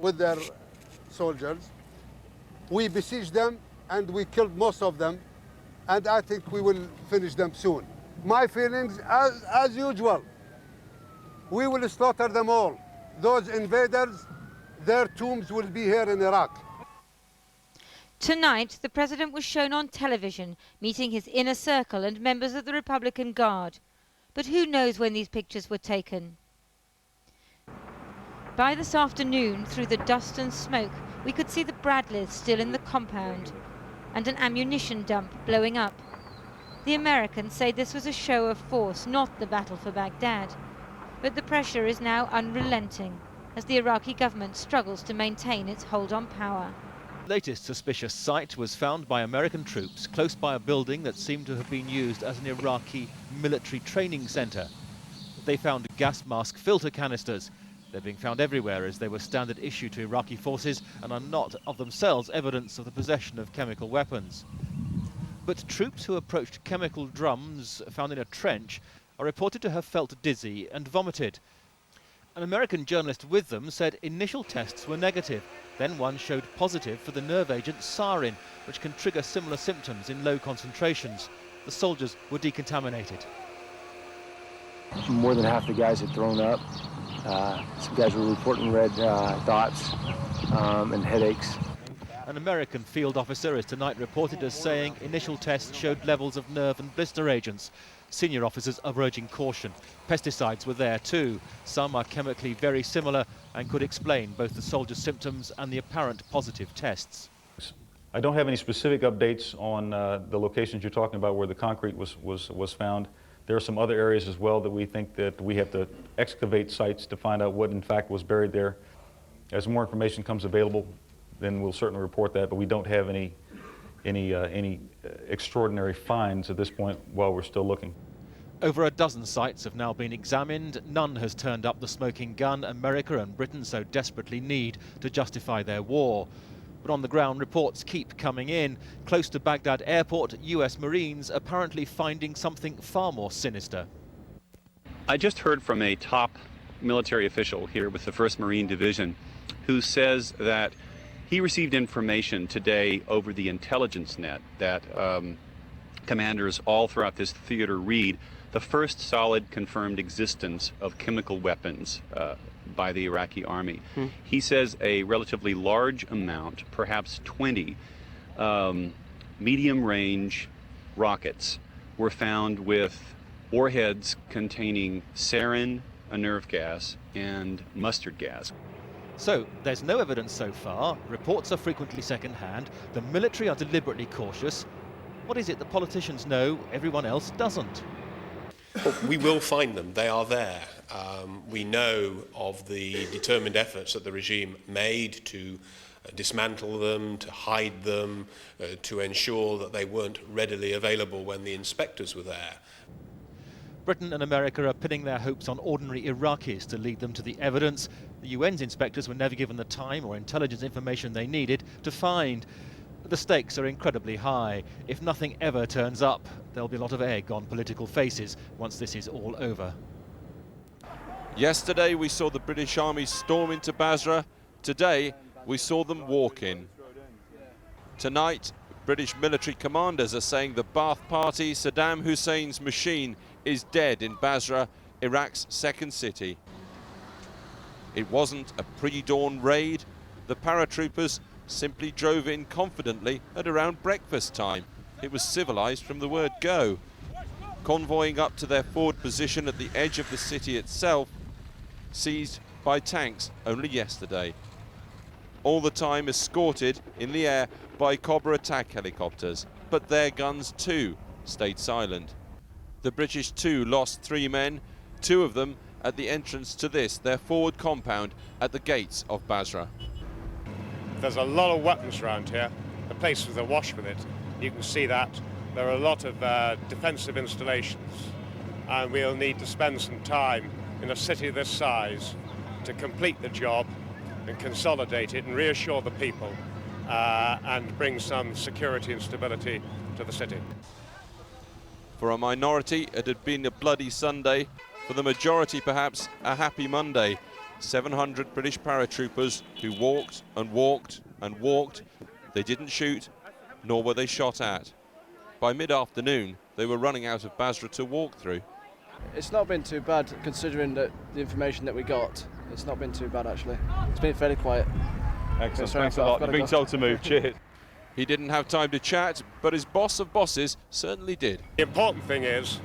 with their soldiers. We besieged them and we killed most of them, and I think we will finish them soon. My feelings, as usual, we will slaughter them all. Those invaders, their tombs will be here in Iraq. Tonight, the President was shown on television meeting his inner circle and members of the Republican Guard. But who knows when these pictures were taken? By this afternoon, through the dust and smoke, we could see the Bradleys still in the compound and an ammunition dump blowing up. The Americans say this was a show of force, not the battle for Baghdad. But the pressure is now unrelenting as the Iraqi government struggles to maintain its hold on power. The latest suspicious site was found by American troops close by a building that seemed to have been used as an Iraqi military training centre. They found gas mask filter canisters. They're being found everywhere as they were standard issue to Iraqi forces and are not of themselves evidence of the possession of chemical weapons. But troops who approached chemical drums found in a trench are reported to have felt dizzy and vomited. An American journalist with them said initial tests were negative. Then one showed positive for the nerve agent sarin, which can trigger similar symptoms in low concentrations. The soldiers were decontaminated. More than half the guys had thrown up. Some guys were reporting red dots and headaches. An American field officer is tonight reported as saying initial tests showed levels of nerve and blister agents. Senior officers are urging caution. Pesticides were there too. Some are chemically very similar and could explain both the soldiers' symptoms and the apparent positive tests. I don't have any specific updates on the locations you're talking about where the concrete was found. There are some other areas as well that we think that we have to excavate sites to find out what in fact was buried there. As more information comes available, then we'll certainly report that, but we don't have any extraordinary finds at this point while we're still looking. Over a dozen sites have now been examined. None has turned up the smoking gun America and Britain so desperately need to justify their war. But on the ground, reports keep coming in. Close to Baghdad airport, US Marines apparently finding something far more sinister. I just heard from a top military official here with the 1st Marine Division who says that he received information today over the intelligence net that commanders all throughout this theater read, the first solid confirmed existence of chemical weapons by the Iraqi army. He says a relatively large amount, perhaps 20, medium-range rockets were found with warheads containing sarin, a nerve gas, and mustard gas. So, there's no evidence so far. Reports are frequently second-hand. The military are deliberately cautious. What is it the politicians know everyone else doesn't? We will find them. They are there. We know of the determined efforts that the regime made to dismantle them, to hide them, to ensure that they weren't readily available when the inspectors were there. Britain and America are pinning their hopes on ordinary Iraqis to lead them to the evidence. The UN's inspectors were never given the time or intelligence information they needed to find. The stakes are incredibly high. If nothing ever turns up, there'll be a lot of egg on political faces once this is all over. Yesterday we saw the British Army storm into Basra. Today we saw them walk in. Tonight, British military commanders are saying the Ba'ath Party, Saddam Hussein's machine, is dead in Basra, Iraq's second city. It wasn't a pre-dawn raid. The paratroopers simply drove in confidently at around breakfast time. It was civilized from the word go. Convoying up to their forward position at the edge of the city itself, seized by tanks only yesterday. All the time escorted in the air by Cobra attack helicopters, but their guns too stayed silent. The British too lost 3 men, 2 of them at the entrance to their forward compound at the gates of Basra. There's a lot of weapons around here. The place was awash with it. You can see that. There are a lot of defensive installations, and we'll need to spend some time in a city this size to complete the job and consolidate it and reassure the people and bring some security and stability to the city. For a minority, it had been a bloody Sunday. For the majority, perhaps, a happy Monday. 700 British paratroopers who walked and walked and walked. They didn't shoot, nor were they shot at. By mid-afternoon, they were running out of Basra to walk through. It's not been too bad, considering the information that we got. It's not been too bad, actually. It's been fairly quiet. Excellent. Thanks a lot. You've been told to move. Cheers. He didn't have time to chat, but his boss of bosses certainly did. The important thing is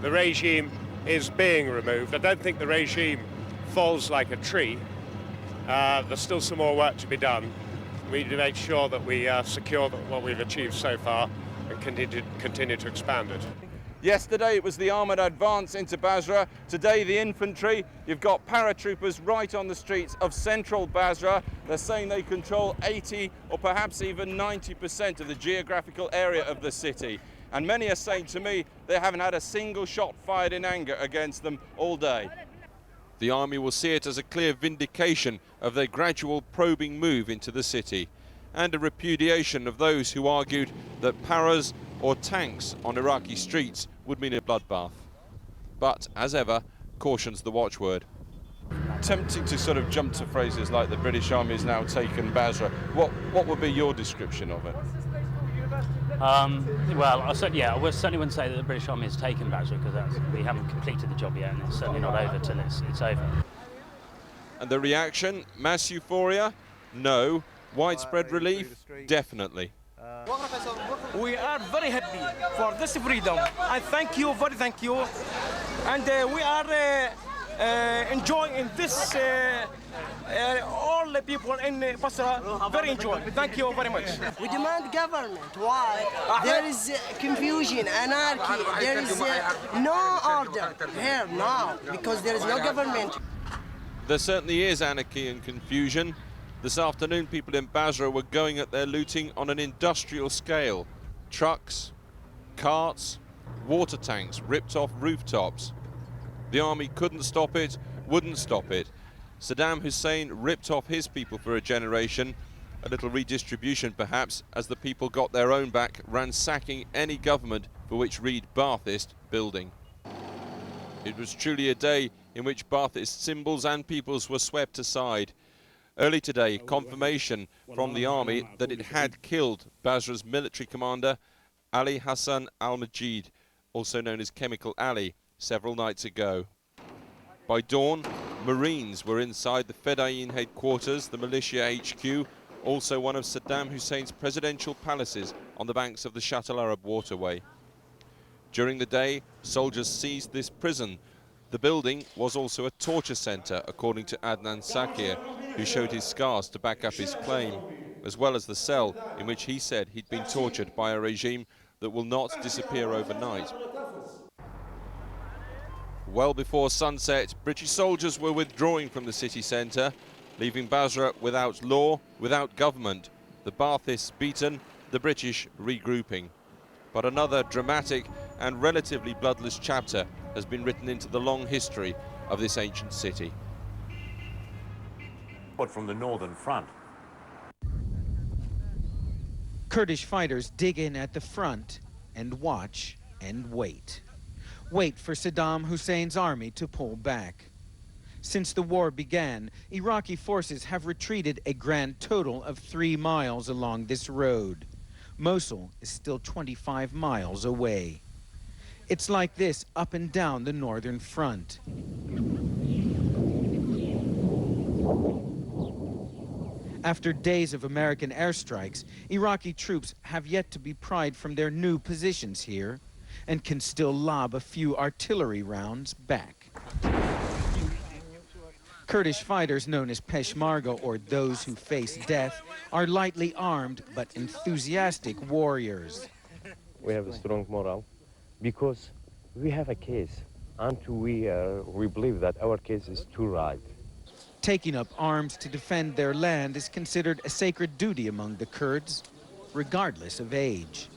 the regime is being removed. I don't think the regime falls like a tree. There's still some more work to be done. We need to make sure that we secure what we've achieved so far and continue to expand it. Yesterday it was the armoured advance into Basra. Today the infantry. You've got paratroopers right on the streets of central Basra. They're saying they control 80 or perhaps even 90% of the geographical area of the city. And many are saying to me they haven't had a single shot fired in anger against them all day. The army will see it as a clear vindication of their gradual probing move into the city, and a repudiation of those who argued that paras or tanks on Iraqi streets would mean a bloodbath. But, as ever, caution's the watchword. Tempting to sort of jump to phrases like the British Army has now taken Basra. What would be your description of it? Well, I certainly wouldn't say that the British Army has taken Basra, because we haven't completed the job yet, and it's certainly not over till it's over. And the reaction? Mass euphoria? No. Widespread relief? Definitely. We are very happy for this freedom, and thank you, very thank you. And we are enjoying this, all the people in Basra very enjoy. Thank you very much. We demand government. Why? There is confusion, anarchy. There is no order here now because there is no government. There certainly is anarchy and confusion. This afternoon, people in Basra were going at their looting on an industrial scale. Trucks, carts, water tanks ripped off rooftops. The army couldn't stop it, wouldn't stop it. Saddam Hussein ripped off his people for a generation, a little redistribution perhaps, as the people got their own back, ransacking any government for which read Ba'athist building. It was truly a day in which Ba'athist symbols and peoples were swept aside. Early today, confirmation from the army that it had killed Basra's military commander, Ali Hassan al-Majid, also known as Chemical Ali, several nights ago. By dawn, Marines were inside the Fedayeen headquarters, the militia HQ, also one of Saddam Hussein's presidential palaces on the banks of the Shatt al-Arab waterway. During the day, soldiers seized this prison. The building was also a torture centre, according to Adnan Sakir, who showed his scars to back up his claim, as well as the cell in which he said he'd been tortured by a regime that will not disappear overnight. Well before sunset, British soldiers were withdrawing from the city centre, leaving Basra without law, without government, the Ba'athists beaten, the British regrouping. But another dramatic and relatively bloodless chapter has been written into the long history of this ancient city. But from the northern front. Kurdish fighters dig in at the front and watch and wait. Wait for Saddam Hussein's army to pull back. Since the war began, Iraqi forces have retreated a grand total of 3 miles along this road. Mosul is still 25 miles away. It's like this up and down the northern front. After days of American airstrikes, Iraqi troops have yet to be pried from their new positions here and can still lob a few artillery rounds back. Kurdish fighters known as Peshmerga, or those who face death, are lightly armed but enthusiastic warriors. We have a strong morale because we have a case, and we believe that our case is too right. Taking up arms to defend their land is considered a sacred duty among the Kurds, regardless of age.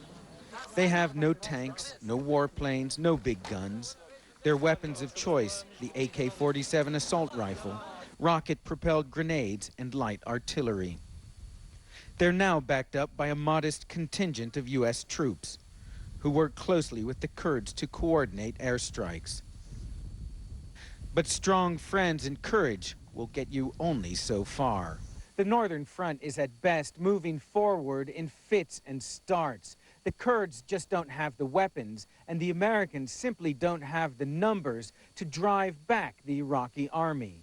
They have no tanks, no warplanes, no big guns. Their weapons of choice, the AK-47 assault rifle, rocket-propelled grenades, and light artillery. They're now backed up by a modest contingent of U.S. troops, who work closely with the Kurds to coordinate airstrikes. But strong friends and courage will get you only so far. The Northern Front is at best moving forward in fits and starts. The Kurds just don't have the weapons, and the Americans simply don't have the numbers to drive back the Iraqi army.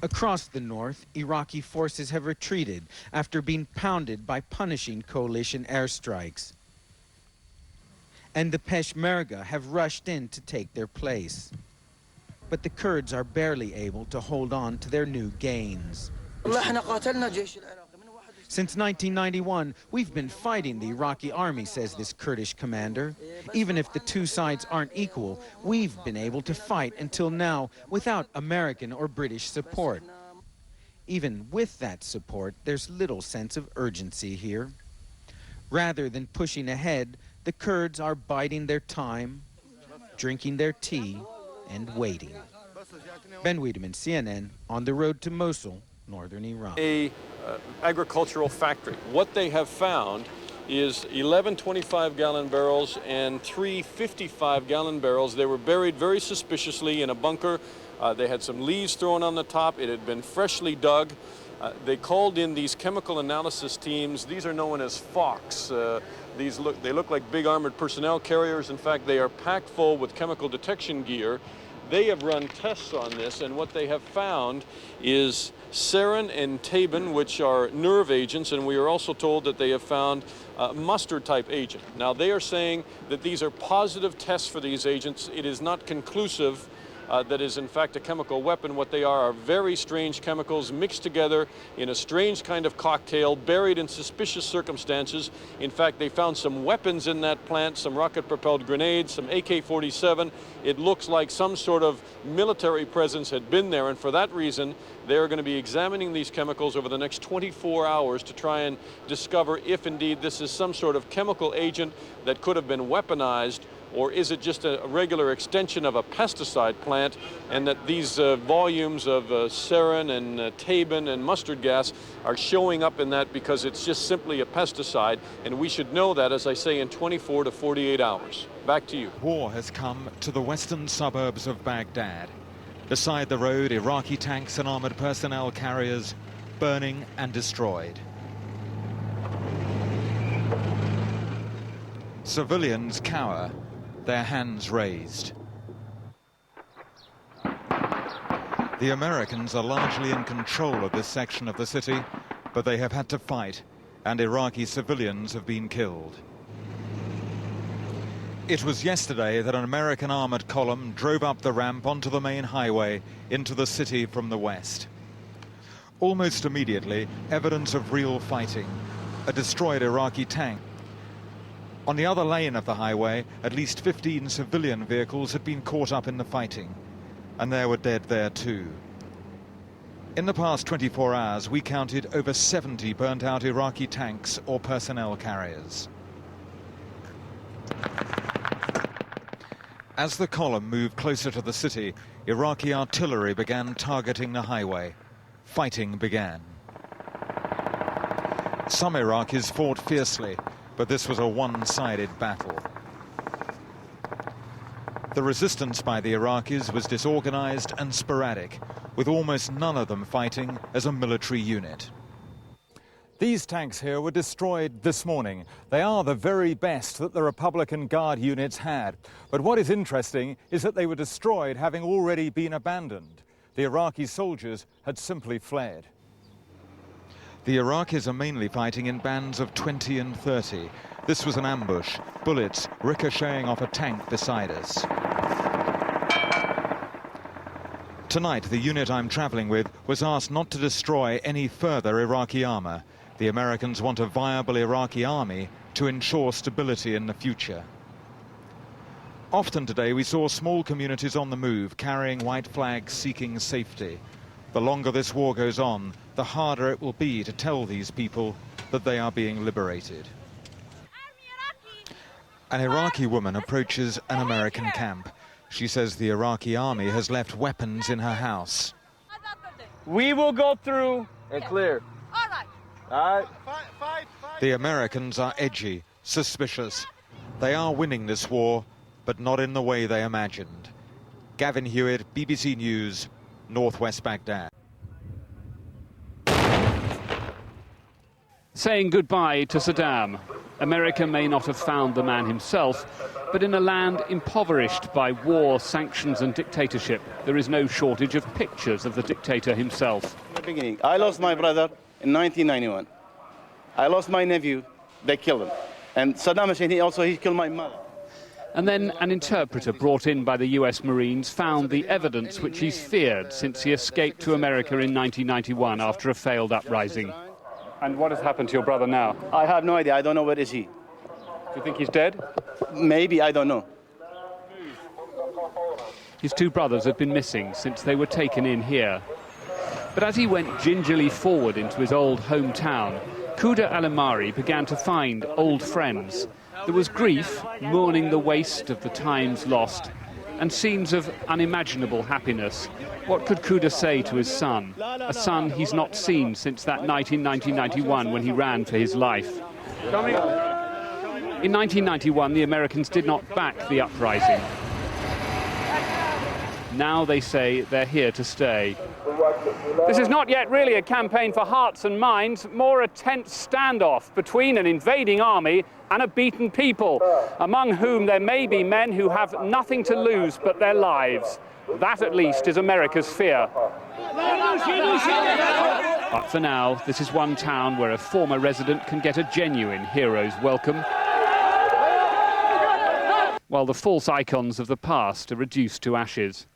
Across the north, Iraqi forces have retreated after being pounded by punishing coalition airstrikes. And the Peshmerga have rushed in to take their place. But the Kurds are barely able to hold on to their new gains. Since 1991, we've been fighting the Iraqi army, says this Kurdish commander. Even if the two sides aren't equal, we've been able to fight until now without American or British support. Even with that support, there's little sense of urgency here. Rather than pushing ahead, the Kurds are biding their time, drinking their tea, and waiting. Ben Wiedemann, CNN, on the road to Mosul, northern Iraq. Agricultural factory. What they have found is 11 25-gallon barrels and 3 55-gallon barrels. They were buried very suspiciously in a bunker. They had some leaves thrown on the top. It had been freshly dug. They called in these chemical analysis teams. These are known as FOX. They look like big armored personnel carriers. In fact, they are packed full with chemical detection gear. They have run tests on this, and what they have found is sarin and tabin, which are nerve agents, and we are also told that they have found mustard-type agent. Now, they are saying that these are positive tests for these agents. It is not conclusive that is in fact a chemical weapon. What they are very strange chemicals mixed together in a strange kind of cocktail, buried in suspicious circumstances. In fact, they found some weapons in that plant, some rocket-propelled grenades, some AK-47. It looks like some sort of military presence had been there, and for that reason, they're going to be examining these chemicals over the next 24 hours to try and discover if indeed this is some sort of chemical agent that could have been weaponized, or is it just a regular extension of a pesticide plant, and that these volumes of sarin and tabin and mustard gas are showing up in that because it's just simply a pesticide, and we should know that, as I say, in 24 to 48 hours. Back to you. War has come to the western suburbs of Baghdad. Beside the road, Iraqi tanks and armored personnel carriers burning and destroyed. Civilians cower, their hands raised. The Americans are largely in control of this section of the city, but they have had to fight, and Iraqi civilians have been killed. It was yesterday that an American armored column drove up the ramp onto the main highway into the city from the west. Almost immediately, evidence of real fighting. A destroyed Iraqi tank. On the other lane of the highway, at least 15 civilian vehicles had been caught up in the fighting, and there were dead there too. In the past 24 hours, we counted over 70 burnt-out Iraqi tanks or personnel carriers. As the column moved closer to the city, Iraqi artillery began targeting the highway. Fighting began. Some Iraqis fought fiercely, but this was a one-sided battle. The resistance by the Iraqis was disorganized and sporadic, with almost none of them fighting as a military unit. These tanks here were destroyed this morning. They are the very best that the Republican Guard units had. But what is interesting is that they were destroyed having already been abandoned. The Iraqi soldiers had simply fled. The Iraqis are mainly fighting in bands of 20 and 30. This was an ambush, bullets ricocheting off a tank beside us. Tonight, the unit I'm traveling with was asked not to destroy any further Iraqi armor. The Americans want a viable Iraqi army to ensure stability in the future. Often today we saw small communities on the move, carrying white flags seeking safety. The longer this war goes on, the harder it will be to tell these people that they are being liberated. An Iraqi woman approaches an American camp. She says the Iraqi army has left weapons in her house. We will go through and clear. All right. The Americans are edgy, suspicious. They are winning this war, but not in the way they imagined. Gavin Hewitt, BBC News, northwest Baghdad. Saying goodbye to Saddam. America may not have found the man himself, but in a land impoverished by war, sanctions and dictatorship, there is no shortage of pictures of the dictator himself. In the beginning, I lost my brother in 1991. I lost my nephew, they killed him. And Saddam Hussein, he killed my mother. And then an interpreter brought in by the US Marines found the evidence which he's feared since he escaped to America in 1991 after a failed uprising. And what has happened to your brother now? I have no idea. I don't know where is he. Do you think he's dead? Maybe, I don't know. His two brothers had been missing since they were taken in here. But as he went gingerly forward into his old hometown, Khuda al-Amari began to find old friends. There was grief, mourning the waste of the times lost, and scenes of unimaginable happiness. What could Khuda say to his son? A son he's not seen since that night in 1991 when he ran for his life. In 1991, the Americans did not back the uprising. Now they say they're here to stay. This is not yet really a campaign for hearts and minds, more a tense standoff between an invading army and a beaten people, among whom there may be men who have nothing to lose but their lives. That, at least, is America's fear. But for now, this is one town where a former resident can get a genuine hero's welcome, while the false icons of the past are reduced to ashes.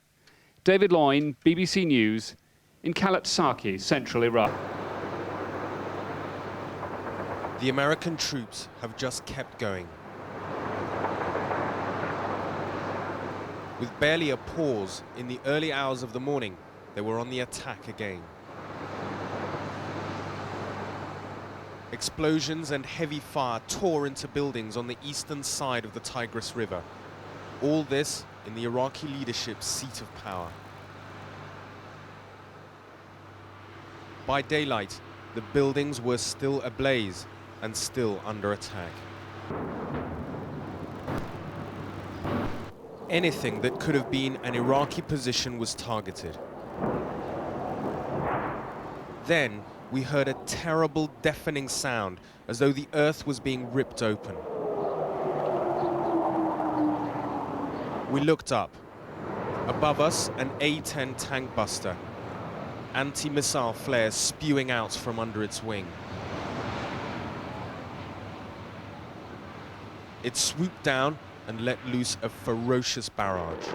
David Loyne, BBC News, in Khalat Saki, central Iraq. The American troops have just kept going. With barely a pause in the early hours of the morning, they were on the attack again. Explosions and heavy fire tore into buildings on the eastern side of the Tigris River. All this in the Iraqi leadership's seat of power. By daylight, the buildings were still ablaze and still under attack. Anything that could have been an Iraqi position was targeted. Then we heard a terrible, deafening sound, as though the earth was being ripped open. We looked up. Above us, an A-10 tank buster. Anti-missile flares spewing out from under its wing. It swooped down and let loose a ferocious barrage.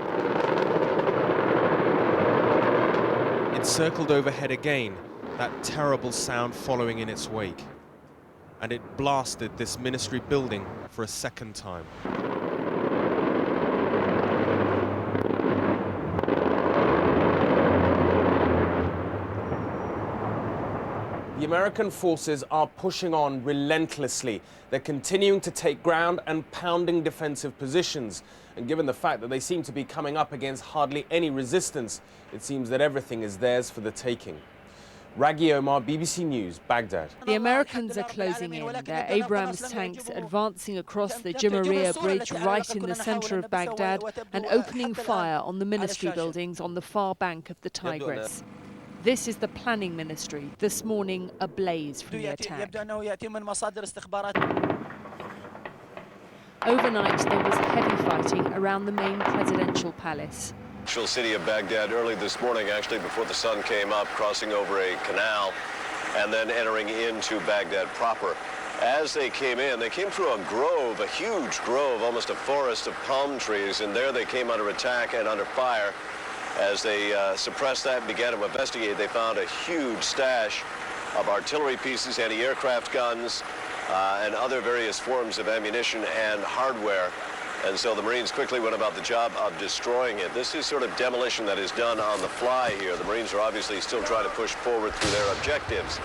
It circled overhead again, that terrible sound following in its wake. And it blasted this ministry building for a second time. The American forces are pushing on relentlessly. They're continuing to take ground and pounding defensive positions. And given the fact that they seem to be coming up against hardly any resistance, it seems that everything is theirs for the taking. Raghi Omar, BBC News, Baghdad. The Americans are closing in, their Abrams tanks advancing across the Jumeirah Bridge right in the centre of Baghdad and opening fire on the ministry buildings on the far bank of the Tigris. This is the planning ministry, this morning ablaze from the attack. Overnight there was heavy fighting around the main presidential palace. The city of Baghdad early this morning, actually before the sun came up, crossing over a canal and then entering into Baghdad proper. As they came in, they came through a grove, a huge grove, almost a forest of palm trees, and there they came under attack and under fire. As they suppressed that and began to investigate, they found a huge stash of artillery pieces, anti-aircraft guns, and other various forms of ammunition and hardware. And so the Marines quickly went about the job of destroying it. This is sort of demolition that is done on the fly here. The Marines are obviously still trying to push forward through their objectives.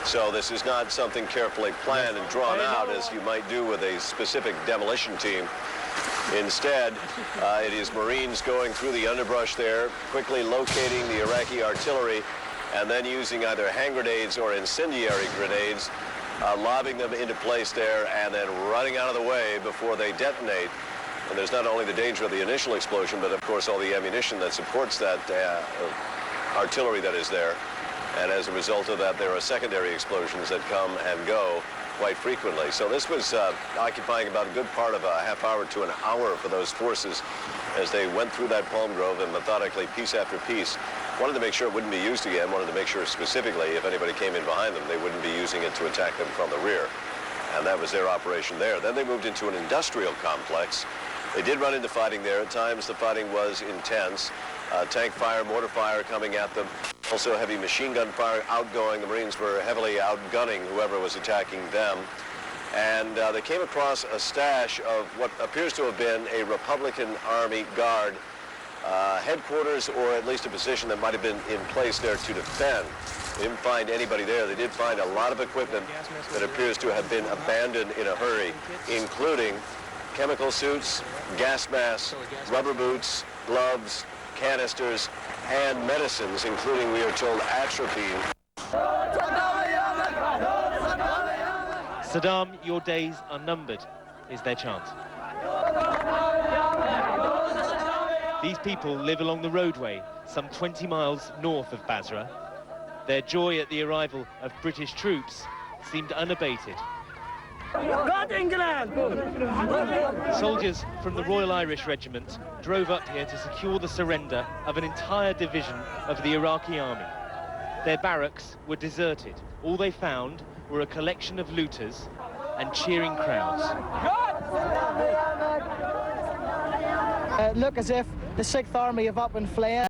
So this is not something carefully planned and drawn out as you might do with a specific demolition team. Instead, it is Marines going through the underbrush there, quickly locating the Iraqi artillery, and then using either hand grenades or incendiary grenades, lobbing them into place there, and then running out of the way before they detonate. And there's not only the danger of the initial explosion, but of course all the ammunition that supports that artillery that is there. And as a result of that, there are secondary explosions that come and go quite frequently. So this was occupying about a good part of a half hour to an hour for those forces as they went through that palm grove and methodically, piece after piece, wanted to make sure it wouldn't be used again, wanted to make sure specifically if anybody came in behind them, they wouldn't be using it to attack them from the rear. And that was their operation there. Then they moved into an industrial complex. They did run into fighting there. At times the fighting was intense. Tank fire, mortar fire coming at them. Also heavy machine gun fire outgoing. The Marines were heavily outgunning whoever was attacking them. And they came across a stash of what appears to have been a Republican Army Guard headquarters, or at least a position that might have been in place there to defend. They didn't find anybody there. They did find a lot of equipment that appears to have been abandoned in a hurry, including chemical suits, gas masks, rubber boots, gloves, canisters, and medicines, including, we are told, atropine. Saddam, your days are numbered, is their chant. These people live along the roadway, some 20 miles north of Basra. Their joy at the arrival of British troops seemed unabated. God England! Soldiers from the Royal Irish Regiment drove up here to secure the surrender of an entire division of the Iraqi army. Their barracks were deserted. All they found were a collection of looters and cheering crowds. Look as if the 6th Army have up and fled.